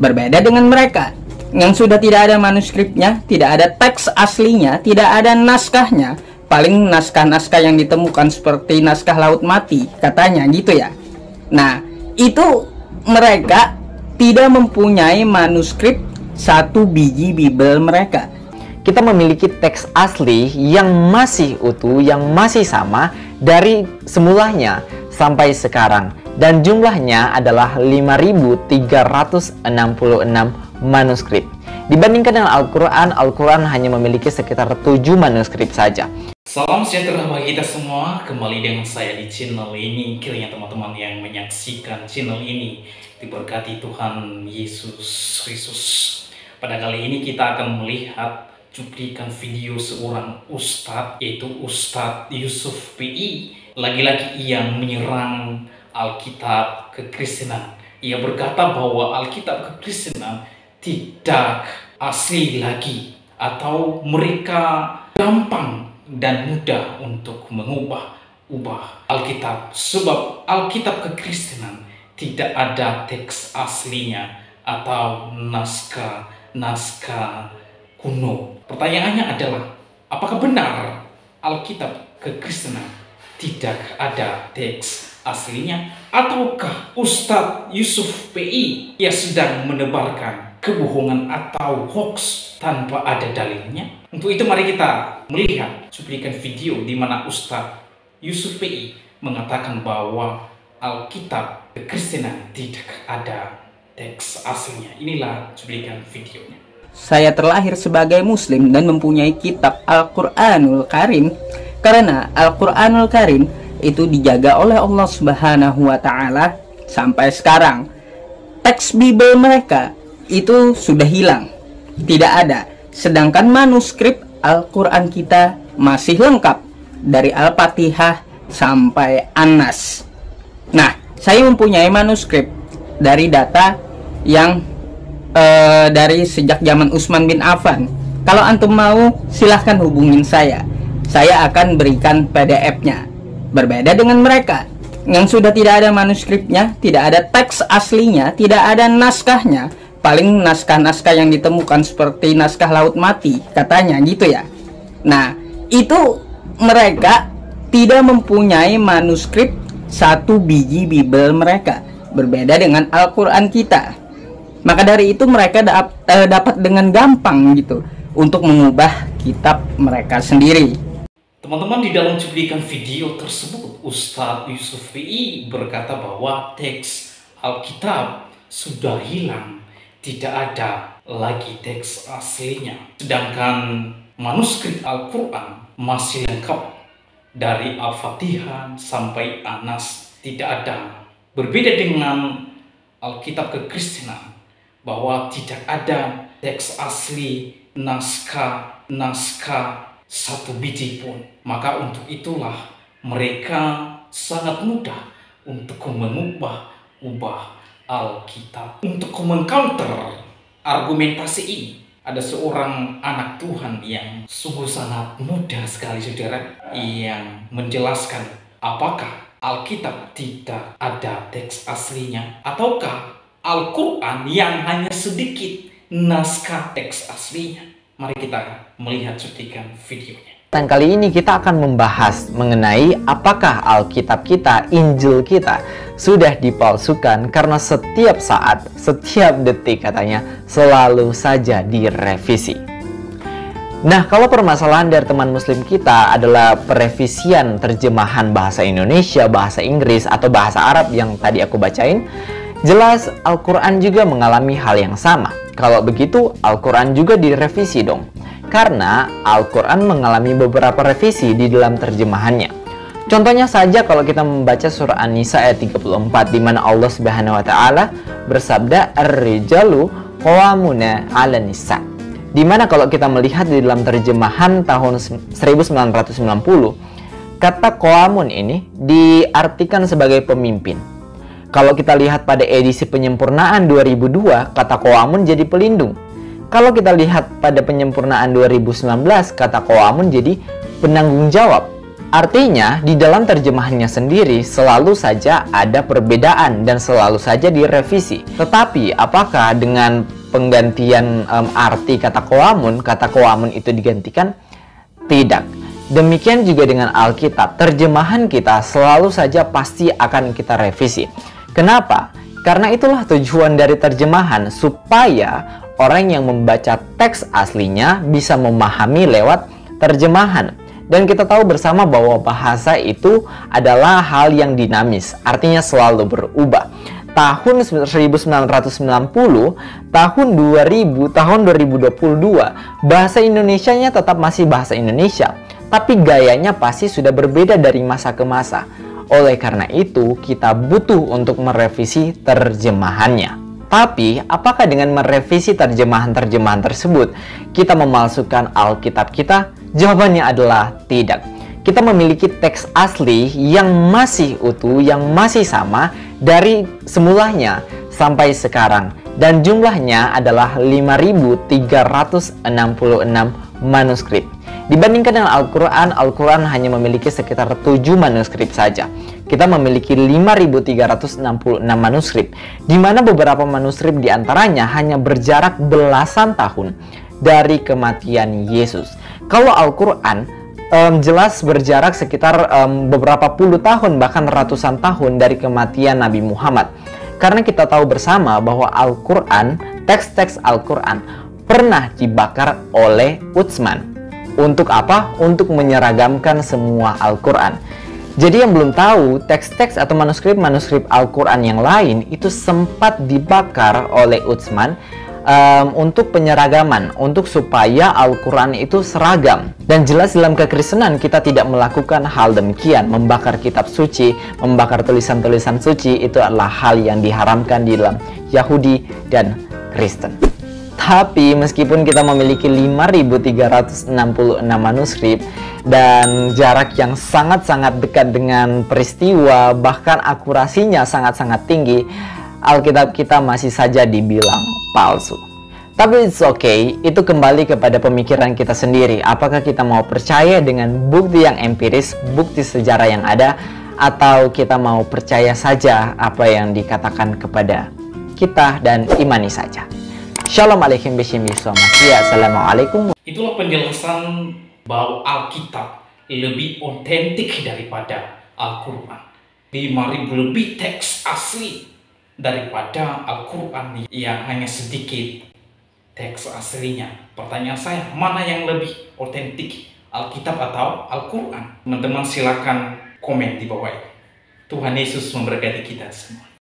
Berbeda dengan mereka yang sudah tidak ada manuskripnya, tidak ada teks aslinya, tidak ada naskahnya. Paling naskah-naskah yang ditemukan seperti naskah Laut Mati, katanya gitu ya. Nah, itu mereka tidak mempunyai manuskrip satu biji Bible mereka. Kita memiliki teks asli yang masih utuh, yang masih sama dari semulanya sampai sekarang. Dan jumlahnya adalah 5.366 manuskrip. Dibandingkan dengan Al-Quran, Al-Quran hanya memiliki sekitar 7 manuskrip saja. Salam sejahtera bagi kita semua. Kembali dengan saya di channel ini. Kiranya teman-teman yang menyaksikan channel ini diberkati Tuhan Yesus Kristus. Pada kali ini kita akan melihat cuplikan video seorang ustadz, yaitu Ustadz Yusuf PI. Lagi-lagi yang menyerang Alkitab kekristenan. Ia berkata bahwa Alkitab kekristenan tidak asli lagi, atau mereka gampang dan mudah untuk mengubah Alkitab, sebab Alkitab kekristenan tidak ada teks aslinya atau naskah kuno. Pertanyaannya adalah, apakah benar Alkitab kekristenan tidak ada teks aslinya, ataukah Ustadz Yusuf PI yang sedang menebarkan kebohongan atau hoax tanpa ada dalilnya? Untuk itu mari kita melihat cuplikan video di mana Ustadz Yusuf PI mengatakan bahwa Alkitab kekristenan tidak ada teks aslinya. Inilah cuplikan videonya. Saya terlahir sebagai muslim dan mempunyai kitab Al-Quranul Karim, karena Al-Quranul Karim itu dijaga oleh Allah Subhanahu wa Ta'ala sampai sekarang. Teks Bible mereka itu sudah hilang, tidak ada. Sedangkan manuskrip Al-Quran kita masih lengkap dari Al-Fatihah sampai An-Nas. Nah, saya mempunyai manuskrip dari data yang dari sejak zaman Utsman bin Affan. Kalau antum mau, silahkan hubungin saya. Saya akan berikan PDF-nya. Berbeda dengan mereka yang sudah tidak ada manuskripnya, tidak ada teks aslinya, tidak ada naskahnya. Paling naskah-naskah yang ditemukan seperti naskah Laut Mati, katanya gitu ya. Nah, itu mereka tidak mempunyai manuskrip satu biji Bible mereka. Berbeda dengan Al-Quran kita. Maka dari itu mereka dapat dengan gampang gitu untuk mengubah kitab mereka sendiri. Teman-teman, di dalam cuplikan video tersebut Ustadz Yusuf PI berkata bahwa teks Alkitab sudah hilang, tidak ada lagi teks aslinya. Sedangkan manuskrip Al-Quran masih lengkap dari Al-Fatihah sampai An-Nas, tidak ada. Berbeda dengan Alkitab kekristenan, bahwa tidak ada teks asli, naskah satu biji pun. Maka untuk itulah mereka sangat mudah untuk mengubah Alkitab. Untuk mengcounter argumentasi ini, ada seorang anak Tuhan yang sungguh sangat mudah sekali, saudara, yang menjelaskan apakah Alkitab tidak ada teks aslinya, ataukah Al-Quran yang hanya sedikit naskah teks aslinya. Mari kita melihat cuplikan videonya. Dan kali ini kita akan membahas mengenai apakah Alkitab kita, Injil kita sudah dipalsukan karena setiap saat, setiap detik katanya selalu saja direvisi. Nah, kalau permasalahan dari teman muslim kita adalah perevisian terjemahan bahasa Indonesia, bahasa Inggris, atau bahasa Arab yang tadi aku bacain, jelas Al-Quran juga mengalami hal yang sama. Kalau begitu, Al-Quran juga direvisi dong. Karena Al-Quran mengalami beberapa revisi di dalam terjemahannya. Contohnya saja kalau kita membaca surah An-Nisa ayat 34, di mana Allah Subhanahu wa Ta'ala bersabda, "Ar-rijalu qawwamuna 'alan nisa." Di mana kalau kita melihat di dalam terjemahan tahun 1990, kata qawamun ini diartikan sebagai pemimpin. Kalau kita lihat pada edisi penyempurnaan 2002, kata qawamun jadi pelindung. Kalau kita lihat pada penyempurnaan 2019, kata qawamun jadi penanggung jawab. Artinya, di dalam terjemahannya sendiri selalu saja ada perbedaan dan selalu saja direvisi. Tetapi, apakah dengan penggantian arti kata qawamun itu digantikan? Tidak. Demikian juga dengan Alkitab, terjemahan kita selalu saja pasti akan kita revisi. Kenapa? Karena itulah tujuan dari terjemahan, supaya orang yang membaca teks aslinya bisa memahami lewat terjemahan. Dan kita tahu bersama bahwa bahasa itu adalah hal yang dinamis, artinya selalu berubah. Tahun 1990, tahun 2000, tahun 2022, bahasa Indonesianya tetap masih bahasa Indonesia, tapi gayanya pasti sudah berbeda dari masa ke masa. Oleh karena itu, kita butuh untuk merevisi terjemahannya. Tapi, apakah dengan merevisi terjemahan-terjemahan tersebut, kita memalsukan Alkitab kita? Jawabannya adalah tidak. Kita memiliki teks asli yang masih utuh, yang masih sama dari semulanya sampai sekarang. Dan jumlahnya adalah 5.366 manuskrip. Dibandingkan dengan Al-Quran, Al-Quran hanya memiliki sekitar 7 manuskrip saja. Kita memiliki 5.366 manuskrip, di mana beberapa manuskrip diantaranya hanya berjarak belasan tahun dari kematian Yesus. Kalau Al-Quran jelas berjarak sekitar beberapa puluh tahun, bahkan ratusan tahun dari kematian Nabi Muhammad. Karena kita tahu bersama bahwa Al-Quran, teks-teks Al-Quran pernah dibakar oleh Utsman. Untuk apa? Untuk menyeragamkan semua Al-Quran. Jadi yang belum tahu, teks-teks atau manuskrip-manuskrip Al-Quran yang lain itu sempat dibakar oleh Utsman untuk penyeragaman, untuk supaya Al-Quran itu seragam. Dan jelas dalam kekristenan kita tidak melakukan hal demikian. Membakar kitab suci, membakar tulisan-tulisan suci itu adalah hal yang diharamkan di dalam Yahudi dan Kristen. Tapi meskipun kita memiliki 5.366 manuskrip dan jarak yang sangat-sangat dekat dengan peristiwa, bahkan akurasinya sangat-sangat tinggi, Alkitab kita masih saja dibilang palsu. Tapi it's okay, itu kembali kepada pemikiran kita sendiri. Apakah kita mau percaya dengan bukti yang empiris, bukti sejarah yang ada, atau kita mau percaya saja apa yang dikatakan kepada kita dan imani saja. Shalom alaikum bismillahirrahmanirrahim. Assalamualaikum. Itulah penjelasan bahwa Alkitab lebih otentik daripada Al-Quran. 5.000 lebih teks asli daripada Al-Quran yang hanya sedikit teks aslinya. Pertanyaan saya, mana yang lebih otentik, Alkitab atau Al-Quran? Teman-teman silakan komen di bawah. Tuhan Yesus memberkati kita semua.